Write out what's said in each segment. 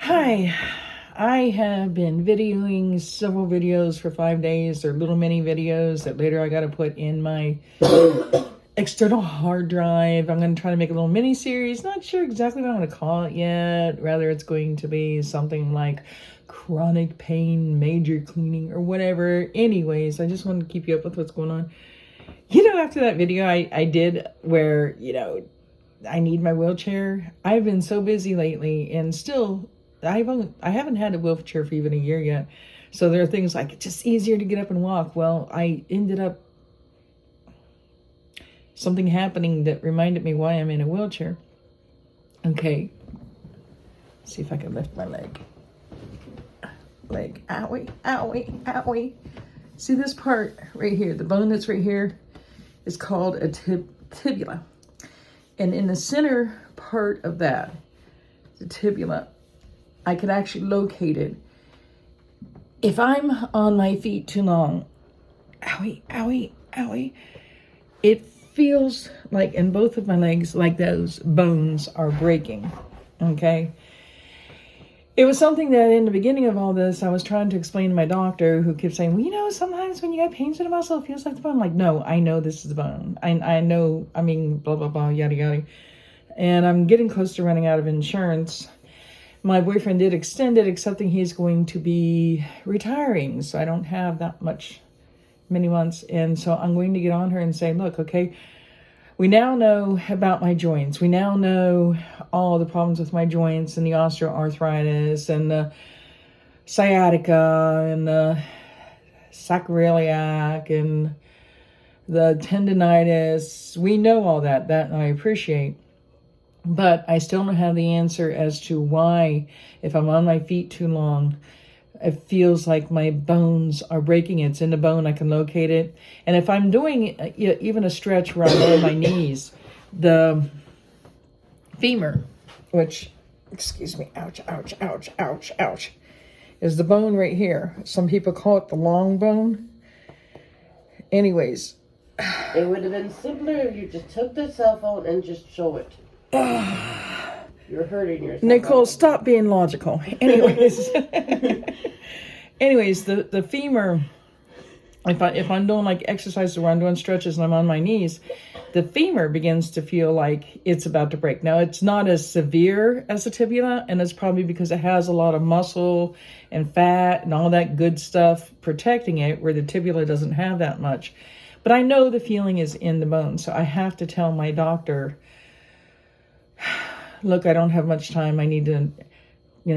Hi, I have been videoing several videos for 5 days. They're little mini videos that later I got to put in my external hard drive. I'm going to try to make a little mini series. Not sure exactly what I'm going to call it yet. Rather, it's going to be something like chronic pain, major cleaning, or whatever. Anyways, I just wanted to keep you up with what's going on. After that video I did where, I need my wheelchair. I've been so busy lately, and still I haven't had a wheelchair for even a year yet. So there are things like it's just easier to get up and walk. Well, I ended up something happening that reminded me why I'm in a wheelchair. Okay. See if I can lift my leg. Owie, owie, owie. See this part right here, the bone that's right here is called a tibula. And in the center part of that, the tibula, I could actually locate it. If I'm on my feet too long, owie, owie, owie, it feels like in both of my legs, like those bones are breaking, okay? It was something that in the beginning of all this, I was trying to explain to my doctor, who kept saying, well, sometimes when you got pains in the muscle, it feels like the bone. I'm like, no, I know this is the bone. I know, blah, blah, blah, yada, yada. And I'm getting close to running out of insurance. My boyfriend did extend it, accepting he's going to be retiring. So I don't have that many months. And so I'm going to get on her and say, look, okay, we now know about my joints. We now know all the problems with my joints and the osteoarthritis and the sciatica and the sacroiliac and the tendonitis. We know all that I appreciate. But I still don't have the answer as to why, if I'm on my feet too long, it feels like my bones are breaking. It's in the bone. I can locate it. And if I'm doing even a stretch where I'm on my knees, the femur, which, excuse me, ouch, ouch, ouch, ouch, ouch, is the bone right here. Some people call it the long bone. Anyways. It would have been simpler if you just took the cell phone and just show it. You're hurting yourself. Nicole, stop being logical. Anyways. Anyways, the femur, if I'm doing like exercises where I'm doing stretches and I'm on my knees, the femur begins to feel like it's about to break. Now, it's not as severe as the tibia, and it's probably because it has a lot of muscle and fat and all that good stuff protecting it, where the tibia doesn't have that much. But I know the feeling is in the bone, so I have to tell my doctor, look, I don't have much time. I need to,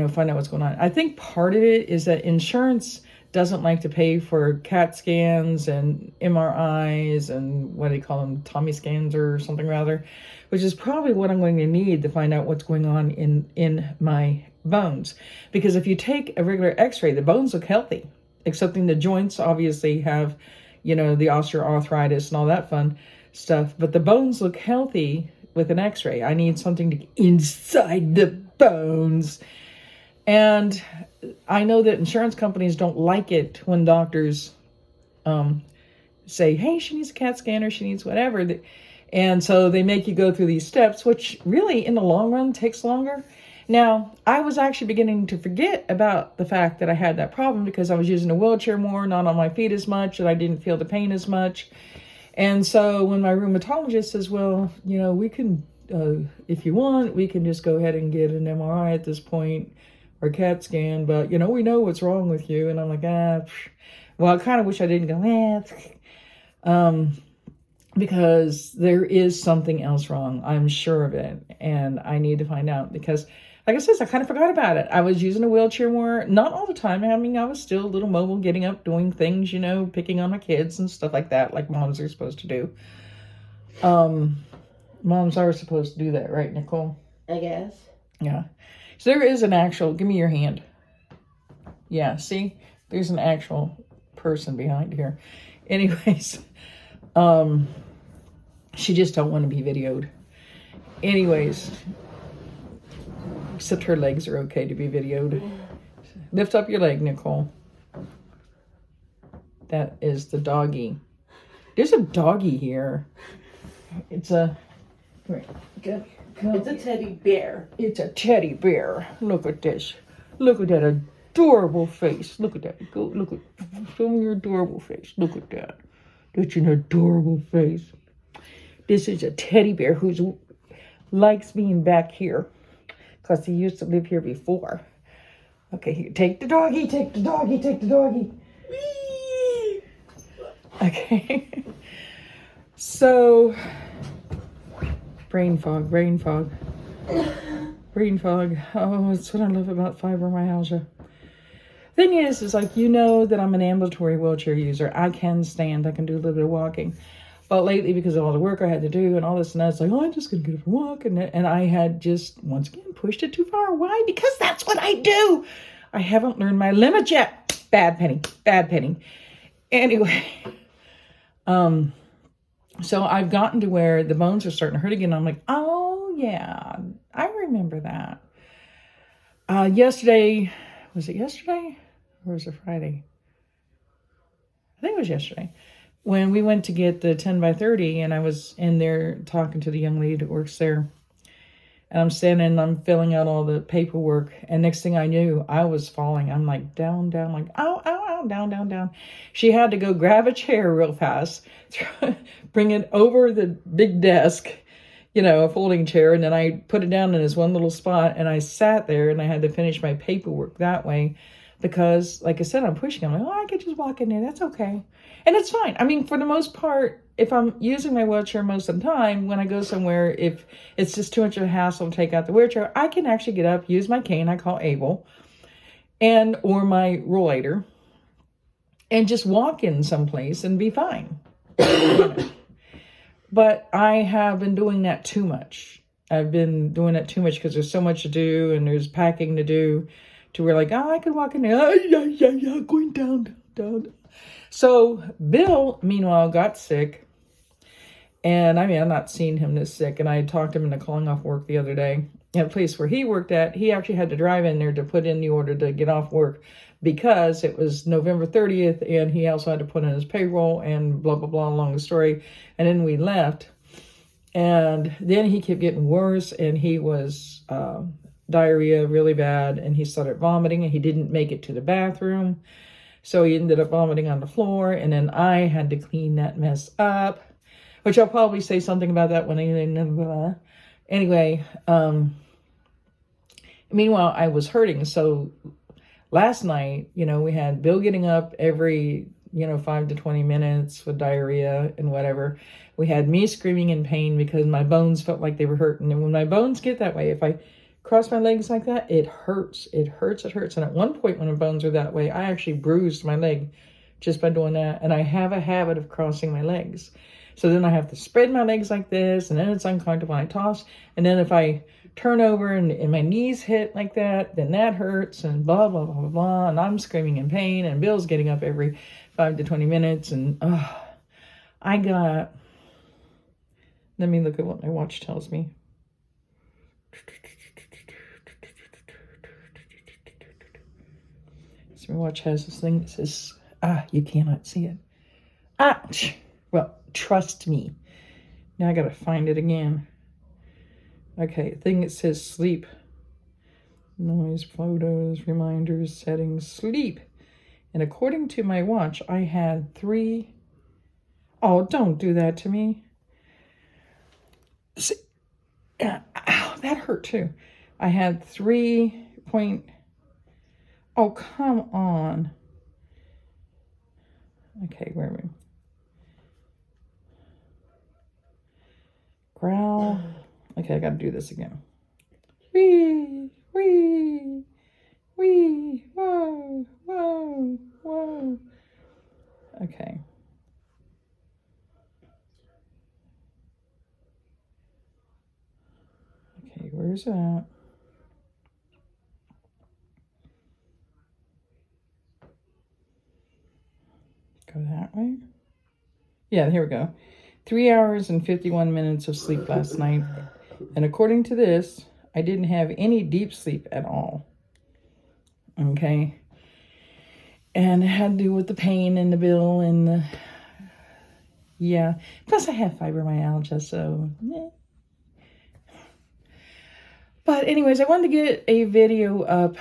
find out what's going on. I think part of it is that insurance doesn't like to pay for CAT scans and MRIs and what do they call them, Tommy scans or something rather, which is probably what I'm going to need to find out what's going on in my bones. Because if you take a regular x-ray, the bones look healthy, excepting the joints obviously have, the osteoarthritis and all that fun stuff. But the bones look healthy with an x-ray. I need something to get inside the bones. And I know that insurance companies don't like it when doctors say, hey, she needs a CAT scan or she needs whatever. And so they make you go through these steps, which really in the long run takes longer. Now, I was actually beginning to forget about the fact that I had that problem because I was using a wheelchair more, not on my feet as much, and I didn't feel the pain as much. And so when my rheumatologist says, well, we can, if you want, we can just go ahead and get an MRI at this point or CAT scan, but, we know what's wrong with you. And I'm like, well, I kind of wish I didn't go, because there is something else wrong. I'm sure of it. And I need to find out because, like I said, I kind of forgot about it. I was using a wheelchair more, not all the time. I was still a little mobile, getting up, doing things, picking on my kids and stuff like that, like moms are supposed to do. Moms are supposed to do that, right, Nicole? I guess. Yeah. So there is an actual, give me your hand. Yeah, see? There's an actual person behind here. Anyways, she just don't want to be videoed. Anyways, except her legs are okay to be videoed. Lift up your leg, Nicole. That is the doggy. There's a doggy here. It's a, It's a teddy bear. It's a teddy bear. Look at this. Look at that adorable face. Look at that. Go look at. Show me your adorable face. Look at that. That's an adorable face. This is a teddy bear who likes being back here because he used to live here before. Okay, here, take the doggy, take the doggy, take the doggy. Whee! Okay. So, brain fog, brain fog. Brain fog. Oh, that's what I love about fibromyalgia. Thing is like, you know that I'm an ambulatory wheelchair user. I can stand. I can do a little bit of walking. But lately, because of all the work I had to do and all this and that, it's like, oh, I'm just going to get up and walk. And I had just, once again, pushed it too far. Why? Because that's what I do. I haven't learned my limits yet. Bad penny. Bad penny. Anyway. So I've gotten to where the bones are starting to hurt again. I'm like, oh, yeah, I remember that. Yesterday, was it yesterday or was it Friday? I think it was yesterday when we went to get the 10 by 30 and I was in there talking to the young lady that works there. And I'm standing and I'm filling out all the paperwork. And next thing I knew, I was falling. I'm like down, like, ow, ow, ow, down, down, down. She had to go grab a chair real fast, bring it over the big desk, you know, a folding chair. And then I put it down in this one little spot. And I sat there and I had to finish my paperwork that way. Because, like I said, I'm pushing. I'm like, oh, I could just walk in there. That's okay. And it's fine. I mean, for the most part, if I'm using my wheelchair most of the time, when I go somewhere, if it's just too much of a hassle to take out the wheelchair, I can actually get up, use my cane, I call Abel, or my rollator, and just walk in someplace and be fine. But I have been doing that too much. I've been doing that too much because there's so much to do and there's packing to do. To where like, oh, I could walk in there. Oh, yeah, going down. So Bill, meanwhile, got sick. And I mean, I've not seen him this sick. And I talked him into calling off work the other day. At a place where he worked at, he actually had to drive in there to put in the order to get off work because it was November 30th. And he also had to put in his payroll and blah, blah, blah, along the story. And then we left. And then he kept getting worse. And he was... diarrhea really bad, and he started vomiting, and he didn't make it to the bathroom, so he ended up vomiting on the floor, and then I had to clean that mess up, which I'll probably say something about that when I... Anyway, meanwhile, I was hurting, so last night, you know, we had Bill getting up every, 5 to 20 minutes with diarrhea and whatever. We had me screaming in pain because my bones felt like they were hurting, and when my bones get that way, if I cross my legs like that, it hurts. It hurts. And at one point when the bones are that way, I actually bruised my leg just by doing that. And I have a habit of crossing my legs. So then I have to spread my legs like this, and then it's uncomfortable when I toss. And then if I turn over and my knees hit like that, then that hurts and blah, blah, blah, blah, blah. And I'm screaming in pain, and Bill's getting up every 5 to 20 minutes. And let me look at what my watch tells me. My watch has this thing that says, you cannot see it. Well, trust me. Now I gotta find it again. Okay, thing that says sleep. Noise, photos, reminders, settings, sleep. And according to my watch, I had 3... Oh, don't do that to me. See, ow, that hurt too. I had 3 point... Oh, come on. Okay, where are we? Growl. Okay, I gotta do this again. Wee, wee, wee, whoa, whoa, whoa. Okay. Okay, where's that? Go that way. Yeah, here we go. 3 hours and 51 minutes of sleep last night. And according to this, I didn't have any deep sleep at all. Okay. And it had to do with the pain and the bill and the... Yeah. Plus I have fibromyalgia, so... Yeah. But anyways, I wanted to get a video up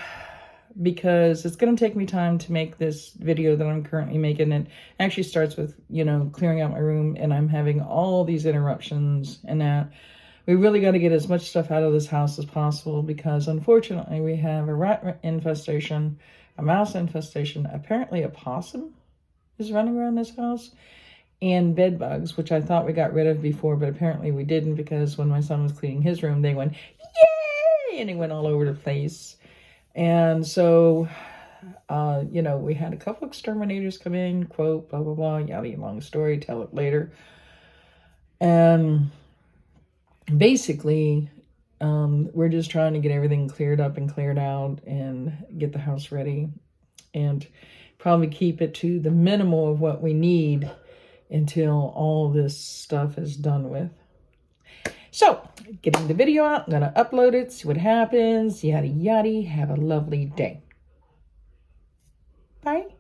because it's going to take me time to make this video that I'm currently making. It actually starts with, you know, clearing out my room, and I'm having all these interruptions and that. We really got to get as much stuff out of this house as possible because unfortunately we have a rat infestation, a mouse infestation, apparently a possum is running around this house, and bed bugs, which I thought we got rid of before, but apparently we didn't, because when my son was cleaning his room, they went, yay! And they went all over the place. And so, you know, we had a couple exterminators come in, quote, blah, blah, blah, yada, long story, tell it later. And basically, we're just trying to get everything cleared up and cleared out and get the house ready and probably keep it to the minimal of what we need until all this stuff is done with. So, getting the video out, I'm going to upload it, see what happens, yada yada. Have a lovely day. Bye.